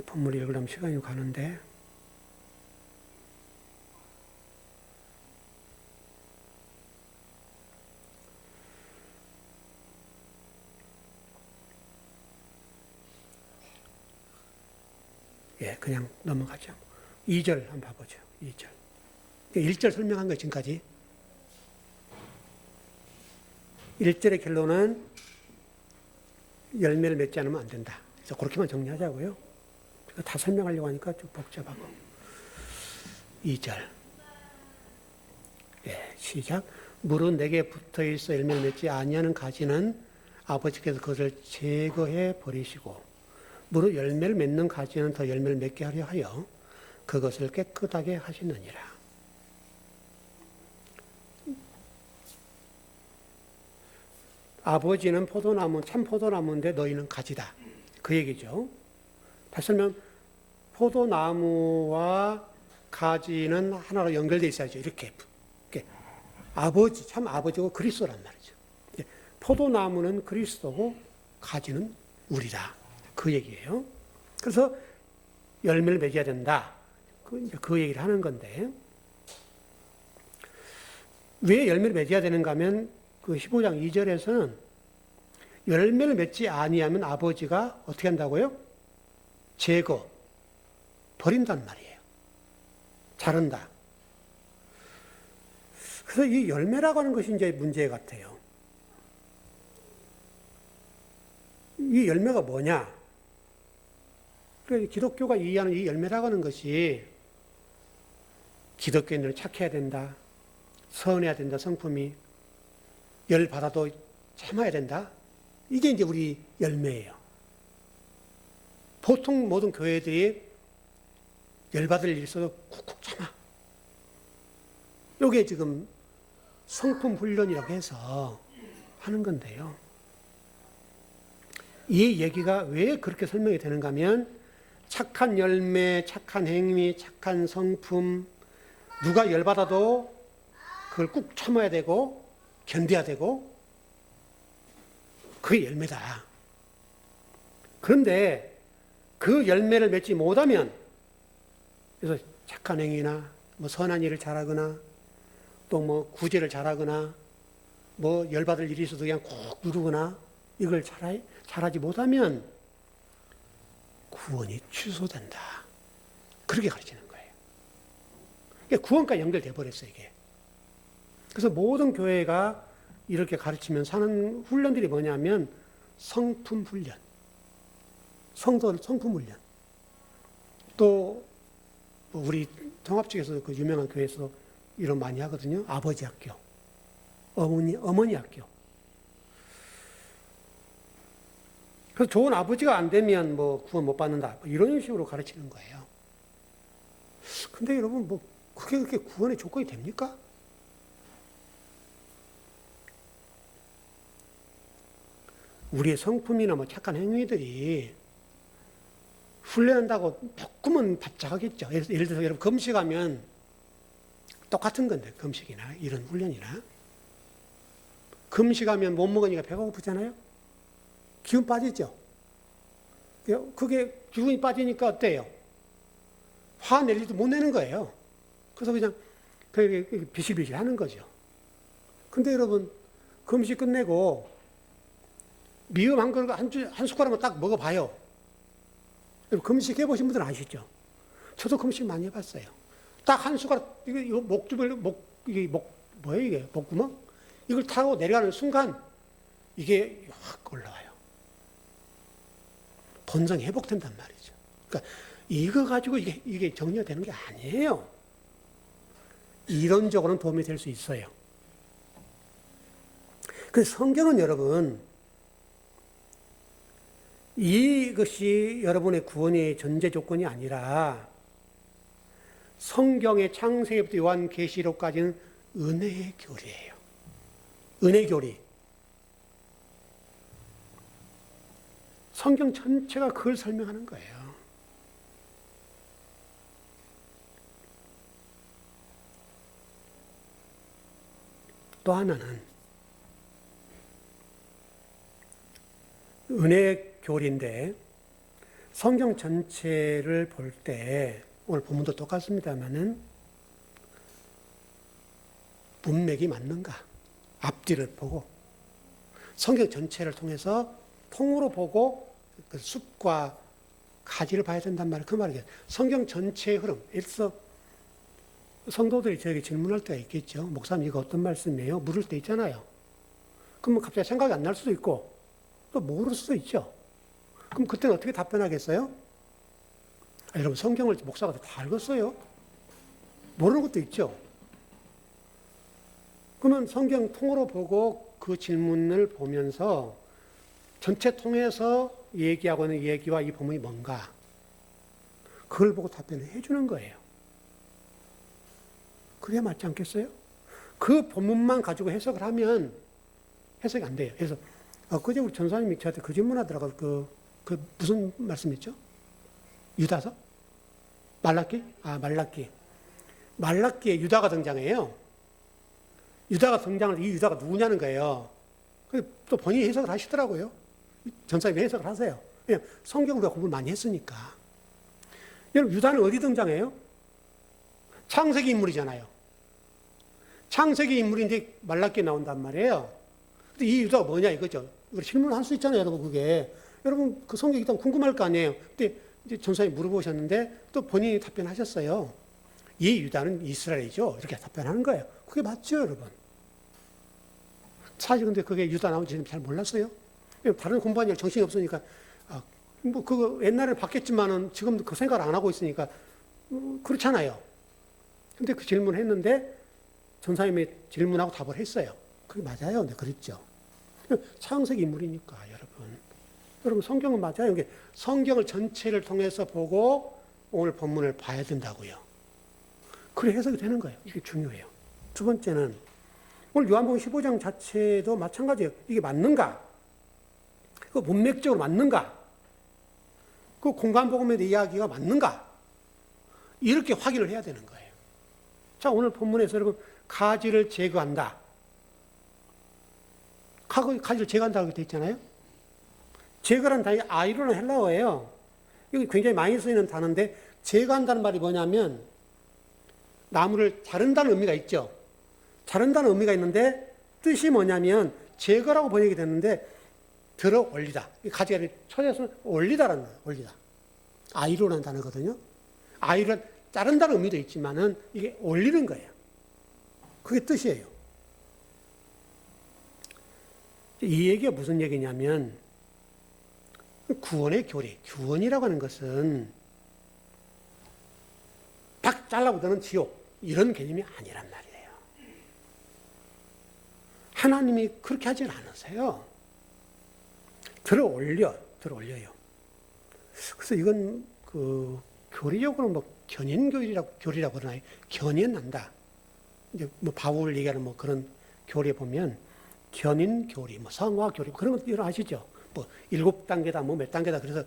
본문 읽으려면 시간이 가는데 예, 그냥 넘어가죠. 2절 한번 봐보죠. 2절. 1절 설명한 거 지금까지. 1절의 결론은 열매를 맺지 않으면 안 된다. 그래서 그렇게만 정리하자고요. 다 설명하려고 하니까 좀 복잡하고. 2절. 예, 시작. 물은 내게 붙어 있어 열매를 맺지 아니하는 가지는 아버지께서 그것을 제거해 버리시고 무릇 열매를 맺는 가지는 더 열매를 맺게 하려 하여 그것을 깨끗하게 하시느니라. 아버지는 포도나무, 참 포도나무인데 너희는 가지다. 그 얘기죠. 다시 설명, 포도나무와 가지는 하나로 연결되어 있어야죠. 이렇게. 아버지, 참 아버지고 그리스도란 말이죠. 포도나무는 그리스도고 가지는 우리다. 그 얘기예요. 그래서 열매를 맺어야 된다. 그 얘기를 하는 건데, 왜 열매를 맺어야 되는가 하면 그 15장 2절에서는 열매를 맺지 아니하면 아버지가 어떻게 한다고요? 제거, 버린단 말이에요. 자른다. 그래서 이 열매라고 하는 것이 이제 문제 같아요. 이 열매가 뭐냐? 그래서 기독교가 이해하는 이 열매라고 하는 것이 기독교인들은 착해야 된다. 선해야 된다. 성품이. 열 받아도 참아야 된다. 이게 이제 우리 열매예요. 보통 모든 교회들이 열 받을 일 있어도 쿡쿡 참아. 이게 지금 성품 훈련이라고 해서 하는 건데요. 이 얘기가 왜 그렇게 설명이 되는가 하면 착한 열매, 착한 행위, 착한 성품, 누가 열받아도 그걸 꾹 참아야 되고 견뎌야 되고 그게 열매다. 그런데 그 열매를 맺지 못하면 그래서 착한 행위나 뭐 선한 일을 잘하거나 또 뭐 구제를 잘하거나 뭐 열받을 일이 있어도 그냥 꾹 누르거나 이걸 잘하지 못하면 구원이 취소된다. 그렇게 가르치는 거예요. 그러니까 구원까지 연결돼 버렸어요, 이게. 그래서 모든 교회가 이렇게 가르치면서 하는 훈련들이 뭐냐면 성품 훈련, 성품 훈련. 또 우리 통합 측에서 그 유명한 교회에서 이런 많이 하거든요. 아버지 학교, 어머니 학교. 그래서 좋은 아버지가 안 되면 뭐 구원 못 받는다. 뭐 이런 식으로 가르치는 거예요. 근데 여러분, 뭐 그게 그렇게 구원의 조건이 됩니까? 우리의 성품이나 뭐 착한 행위들이 훈련한다고 조금은 바짝 하겠죠. 예를 들어서 여러분 금식하면 똑같은 건데, 금식이나 이런 훈련이나. 금식하면 못 먹으니까 배가 고프잖아요? 기운 빠지죠? 그게 기운이 빠지니까 어때요? 화낼 일도 못 내는 거예요. 그래서 그냥 비실비실 하는 거죠. 근데 여러분, 금식 끝내고 미음 한 그릇, 한 숟가락만 딱 먹어봐요. 금식 해보신 분들은 아시죠? 저도 금식 많이 해봤어요. 딱 한 숟가락, 이거 뭐예요, 이게? 목구멍? 이걸 타고 내려가는 순간, 이게 확 올라와요. 본성이 회복된단 말이죠. 그러니까, 이거 가지고 이게 정리가 되는 게 아니에요. 이론적으로는 도움이 될 수 있어요. 그래서 성경은 여러분, 이것이 여러분의 구원의 전제 조건이 아니라 성경의 창세기부터 요한계시록까지는 은혜의 교리예요. 은혜 교리. 성경 전체가 그걸 설명하는 거예요. 또 하나는 은혜 교리인데 성경 전체를 볼 때 오늘 본문도 똑같습니다만은 문맥이 맞는가? 앞뒤를 보고 성경 전체를 통해서 통으로 보고 그 숲과 가지를 봐야 된단 말이에요. 그 말이에요. 성경 전체의 흐름. 그래서 성도들이 저에게 질문할 때가 있겠죠. 목사님 이거 어떤 말씀이에요? 물을 때 있잖아요. 그러면 갑자기 생각이 안 날 수도 있고 또 모를 수도 있죠. 그럼 그때는 어떻게 답변하겠어요? 여러분 성경을 목사가 다 읽었어요. 모르는 것도 있죠. 그러면 성경 통으로 보고 그 질문을 보면서 전체 통해서 얘기하고 있는 얘기와 이 본문이 뭔가 그걸 보고 답변을 해주는 거예요. 그래야 맞지 않겠어요? 그 본문만 가지고 해석을 하면 해석이 안 돼요. 그래서 그제 우리 전사님이 저한테 그 질문하더라고요. 그 무슨 말씀이었죠? 유다서? 말라기? 말라기. 말라기에 유다가 등장해요. 유다가 등장을, 이 유다가 누구냐는 거예요. 또 본인이 해석을 하시더라고요. 전사님이 해석을 하세요. 그냥 성경을 공부를 많이 했으니까. 여러분, 유다는 어디 등장해요? 창세기 인물이잖아요. 창세기 인물인데 말라기에 나온단 말이에요. 근데 이 유다가 뭐냐 이거죠. 이걸 질문할 수 있잖아요, 여러분. 그게 여러분 그 성경 일단 궁금할 거 아니에요. 근데 이제 전사님 물어보셨는데 또 본인이 답변하셨어요. 이 유다는 이스라엘이죠. 이렇게 답변하는 거예요. 그게 맞죠, 여러분. 사실 근데 그게 유다 나온지 잘 몰랐어요. 다른 공부하니까 정신이 없으니까 뭐 그거 옛날에 바뀌었지만은 지금 그 생각을 안 하고 있으니까 그렇잖아요. 근데 그 질문을 했는데 전사님이 질문하고 답을 했어요. 그게 맞아요. 근데 그랬죠. 창세기 인물이니까 여러분 성경은 맞아요. 이게 성경을 전체를 통해서 보고 오늘 본문을 봐야 된다고요. 그래 해석이 되는 거예요. 이게 중요해요. 두 번째는 오늘 요한복음 15장 자체도 마찬가지예요. 이게 맞는가? 그 문맥적으로 맞는가? 그 공간복음에 대한 이야기가 맞는가? 이렇게 확인을 해야 되는 거예요. 자, 오늘 본문에서 여러분 가지를 제거한다. 가지를 제거한다고 되어 있잖아요. 제거란 단어가 아이로는 헬라어예요. 이게 굉장히 많이 쓰이는 단어인데 제거한다는 말이 뭐냐면 나무를 자른다는 의미가 있죠. 자른다는 의미가 있는데 뜻이 뭐냐면 제거라고 번역이 됐는데 들어 올리다. 가지가 쳐져서 올리다라는 거예요. 올리다. 아이로라는 단어거든요. 아이로 자른다는 의미도 있지만은 이게 올리는 거예요. 그게 뜻이에요. 이 얘기가 무슨 얘기냐면 구원의 교리, 구원이라고 하는 것은 딱 잘라보자는 지옥 이런 개념이 아니란 말이에요. 하나님이 그렇게 하질 않으세요. 들어 올려요. 그래서 이건 그 교리적으로 뭐 견인교리라고 그러나요? 견인한다. 이제 뭐 바울 얘기하는 뭐 그런 교리에 보면 견인교리, 뭐 성화교리 그런 것들 여러 아시죠? 뭐 7단계다, 뭐 몇 단계다. 그래서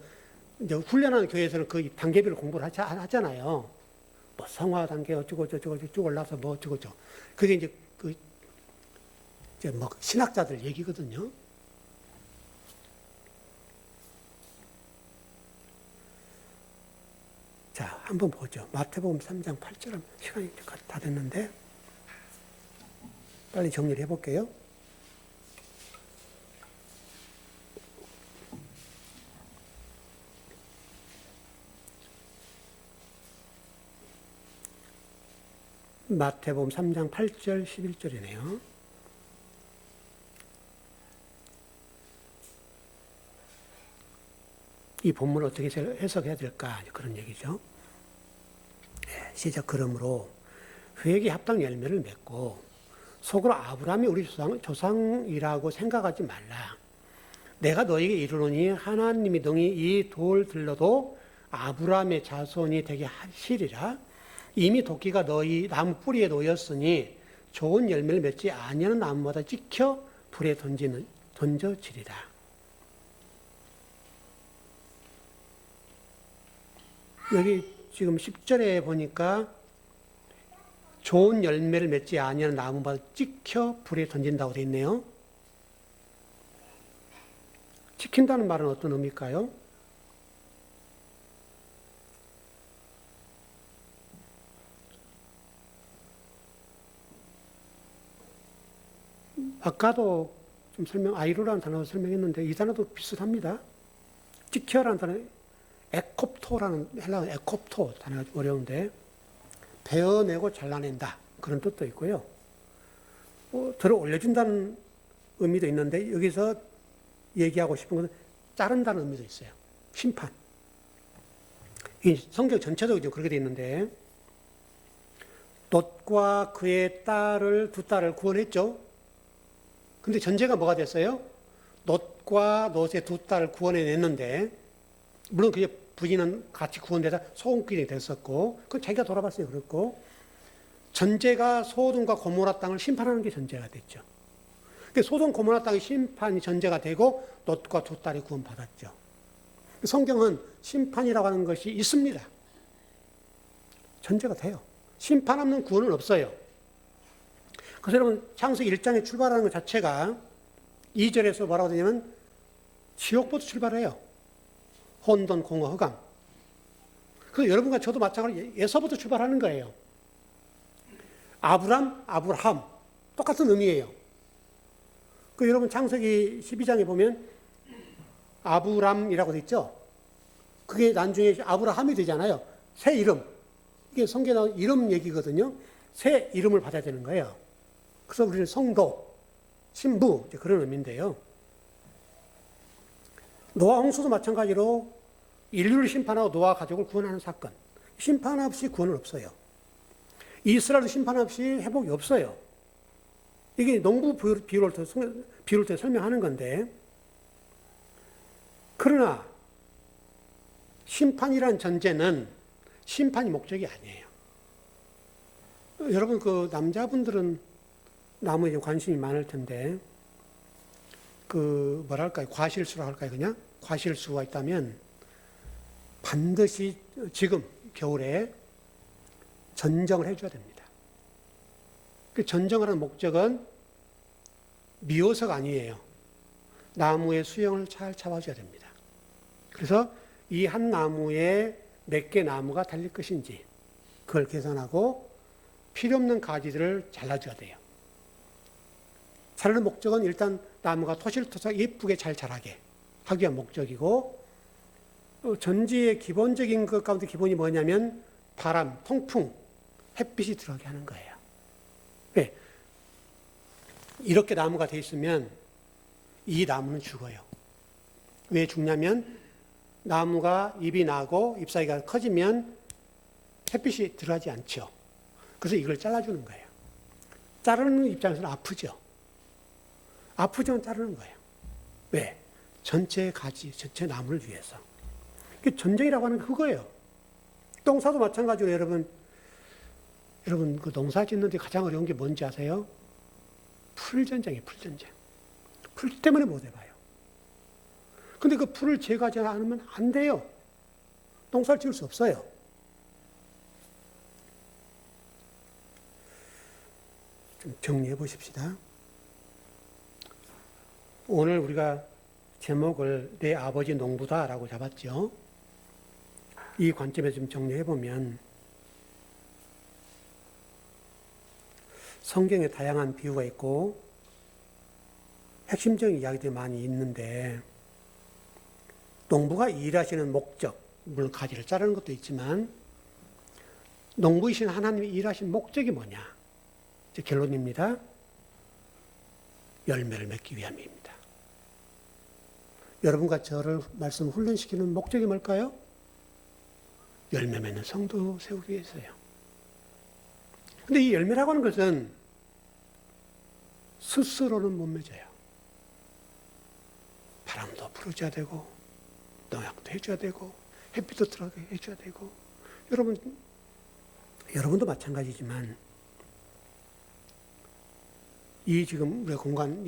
이제 훈련하는 교회에서는 그 단계별로 공부를 하잖아요. 뭐 성화 단계 어쩌고 쭉 올라서 뭐 어쩌고 저쩌고. 그게 이제 그 이제 뭐 신학자들 얘기거든요. 자, 한번 보죠. 마태복음 3장 8절 시간이 다 됐는데 빨리 정리를 해볼게요. 마태복음 3장 8절 11절이네요. 이 본문을 어떻게 해석해야 될까 그런 얘기죠. 네, 시작. 그러므로 회개 합당 열매를 맺고 속으로 아브라함이 우리 조상이라고 생각하지 말라. 내가 너에게 이르노니 하나님이 능히 이 돌들로도 아브라함의 자손이 되게 하시리라. 이미 도끼가 너희 나무 뿌리에 놓였으니 좋은 열매를 맺지 아니하는 나무마다 찍혀 불에 던져지리라. 여기 지금 10절에 보니까 좋은 열매를 맺지 아니하는 나무마다 찍혀 불에 던진다고 되어 있네요. 찍힌다는 말은 어떤 의미일까요? 아까도 좀 아이로라는 단어로 설명했는데 이 단어도 비슷합니다. 찍혀라는 단어, 에콥토라는 헬라어 에콥토 단어가 좀 어려운데 베어내고 잘라낸다 그런 뜻도 있고요. 들어 올려준다는 의미도 있는데 여기서 얘기하고 싶은 것은 자른다는 의미도 있어요. 심판. 이 성경 전체적으로 그렇게 되어 있는데 롯과 그의 두 딸을 구원했죠. 근데 전제가 뭐가 됐어요? 롯과 롯의 두 딸을 구원해냈는데 물론 그의 부인은 같이 구원되다 소돔끼리 됐었고 그건 자기가 돌아봤어요. 그렇고 전제가 소돔과 고모라 땅을 심판하는 게 전제가 됐죠. 근데 소돔 고모라 땅의 심판이 전제가 되고 롯과 두 딸이 구원받았죠. 성경은 심판이라고 하는 것이 있습니다. 전제가 돼요. 심판 없는 구원은 없어요. 그래서 여러분 창세기 1장에 출발하는 것 자체가 2절에서 뭐라고 되냐면 지옥부터 출발해요. 혼돈, 공허, 허감. 그 여러분과 저도 마찬가지로 에서부터 출발하는 거예요. 아브람, 아브라함. 똑같은 의미예요. 그 여러분 창세기 12장에 보면 아브람이라고 돼 있죠? 그게 나중에 아브라함이 되잖아요. 새 이름. 이게 성경에 나온 이름 얘기거든요. 새 이름을 받아야 되는 거예요. 그래서 우리는 성도, 신부, 그런 의미인데요. 노아 홍수도 마찬가지로 인류를 심판하고 노아 가족을 구원하는 사건. 심판 없이 구원은 없어요. 이스라엘도 심판 없이 회복이 없어요. 이게 농부 비유를 때 설명하는 건데, 그러나 심판이란 전제는 심판이 목적이 아니에요. 여러분 그 남자분들은 나무에 관심이 많을 텐데, 그 뭐랄까요, 과실수라 할까요, 그냥 과실수가 있다면 반드시 지금 겨울에 전정을 해줘야 됩니다. 그 전정을 하는 목적은 미워서가 아니에요. 나무의 수영을 잘 잡아줘야 됩니다. 그래서 이 한 나무에 몇 개 나무가 달릴 것인지 그걸 계산하고 필요 없는 가지들을 잘라줘야 돼요. 자르는 목적은 일단 나무가 토실토실 예쁘게 잘 자라게 하기 위한 목적이고, 전지의 기본적인 것 가운데 기본이 뭐냐면 바람, 통풍, 햇빛이 들어가게 하는 거예요. 네. 이렇게 나무가 돼 있으면 이 나무는 죽어요. 왜 죽냐면 나무가 잎이 나고 잎사귀가 커지면 햇빛이 들어가지 않죠. 그래서 이걸 잘라주는 거예요. 자르는 입장에서는 아프죠. 아프지만 자르는 거예요. 왜? 전체 가지, 전체 나무를 위해서. 전쟁이라고 하는 게 그거예요. 농사도 마찬가지로 여러분 그 농사 짓는데 가장 어려운 게 뭔지 아세요? 풀전쟁이에요, 풀전쟁. 풀 때문에 못 해봐요. 근데 그 풀을 제거하지 않으면 안 돼요. 농사를 지을 수 없어요. 좀 정리해 보십시다. 오늘 우리가 제목을 내 아버지 농부다라고 잡았죠. 이 관점에서 좀 정리해 보면 성경에 다양한 비유가 있고 핵심적인 이야기들이 많이 있는데, 농부가 일하시는 목적, 물론 가지를 자르는 것도 있지만 농부이신 하나님이 일하신 목적이 뭐냐? 이제 결론입니다. 열매를 맺기 위함입니다. 여러분과 저를 말씀 훈련시키는 목적이 뭘까요? 열매 맺는 성도 세우기 위해서요. 근데 이 열매라고 하는 것은 스스로는 못 맺어요. 바람도 불어줘야 되고, 농약도 해줘야 되고, 햇빛도 들어가게 해줘야 되고, 여러분도 마찬가지지만, 지금 우리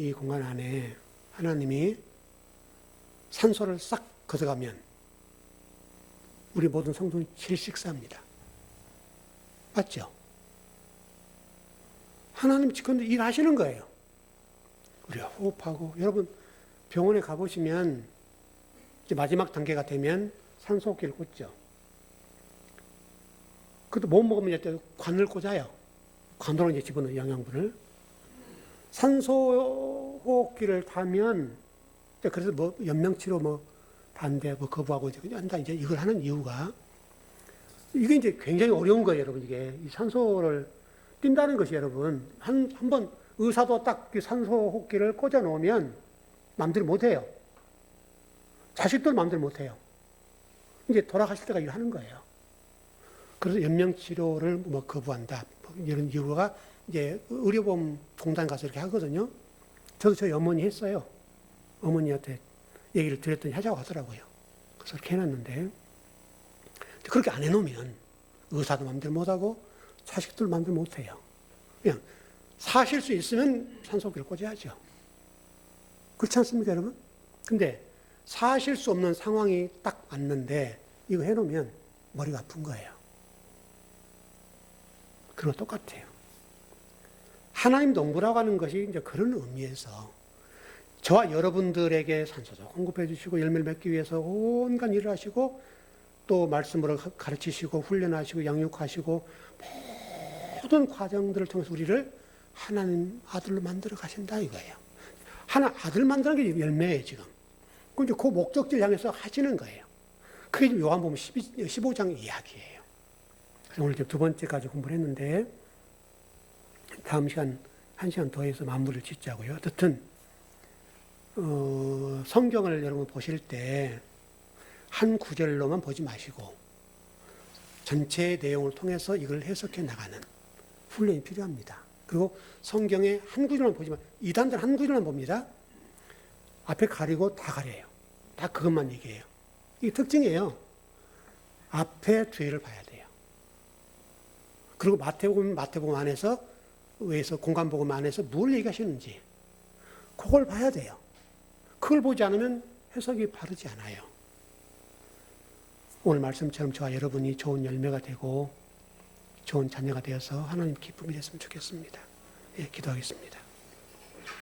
이 공간 안에 하나님이 산소를 싹 걷어가면 우리 모든 성도는 질식사합니다. 맞죠? 하나님 지금 일하시는 거예요. 우리가 호흡하고, 여러분 병원에 가보시면 이제 마지막 단계가 되면 산소호흡기를 꽂죠. 그것도 못 먹으면 이제 관을 꽂아요. 관으로 이제 집어넣는 영양분을. 산소호흡기를 타면, 그래서 뭐 연명치료 반대 거부하고 한다. 이제 이걸 하는 이유가, 이게 이제 굉장히 어려운 거예요, 여러분. 이게 이 산소를 띈다는 것이, 여러분, 한번 의사도 딱 산소호흡기를 꽂아 놓으면 마음대로 못 해요. 자식도 마음대로 못 해요. 이제 돌아가실 때가 일하는 거예요. 그래서 연명치료를 거부한다. 이런 이유가 이제 의료보험 공단 가서 이렇게 하거든요. 저도 저희 어머니 했어요. 어머니한테 얘기를 드렸더니 하자고 하더라고요. 그래서 이렇게 해놨는데, 그렇게 안 해놓으면 의사도 마음대로 못하고 자식들 마음대로 못해요. 그냥 사실 수 있으면 산소호흡기를 꽂아야죠. 그렇지 않습니까, 여러분? 근데 사실 수 없는 상황이 딱 왔는데 이거 해놓으면 머리가 아픈 거예요. 그런 거 똑같아요. 하나님 농부라고 하는 것이 이제 그런 의미에서 저와 여러분들에게 산소도 공급해 주시고 열매를 맺기 위해서 온갖 일을 하시고 또 말씀으로 가르치시고 훈련하시고 양육하시고 모든 과정들을 통해서 우리를 하나님 아들로 만들어 가신다 이거예요. 하나 아들 만드는 게 열매예요 지금. 그 이제 그 목적지를 향해서 하시는 거예요. 그게 지금 요한복음 15장 이야기예요. 그래서 오늘 두 번째까지 공부를 했는데 다음 시간 1시간 더 해서 마무리를 짓자고요. 어쨌든 성경을 여러분 보실 때 한 구절로만 보지 마시고 전체 내용을 통해서 이걸 해석해 나가는 훈련이 필요합니다. 그리고 성경의 한 구절만 보지만 이단들 한 구절만 봅니다. 앞에 가리고 다 가려요. 다 그것만 얘기해요. 이게 특징이에요. 앞에 뒤를 봐야 돼요. 그리고 마태복음 안에서 외에서 공간복음 안에서 뭘 얘기하시는지 그걸 봐야 돼요. 그걸 보지 않으면 해석이 바르지 않아요. 오늘 말씀처럼 저와 여러분이 좋은 열매가 되고 좋은 자녀가 되어서 하나님 기쁨이 됐으면 좋겠습니다. 예, 기도하겠습니다.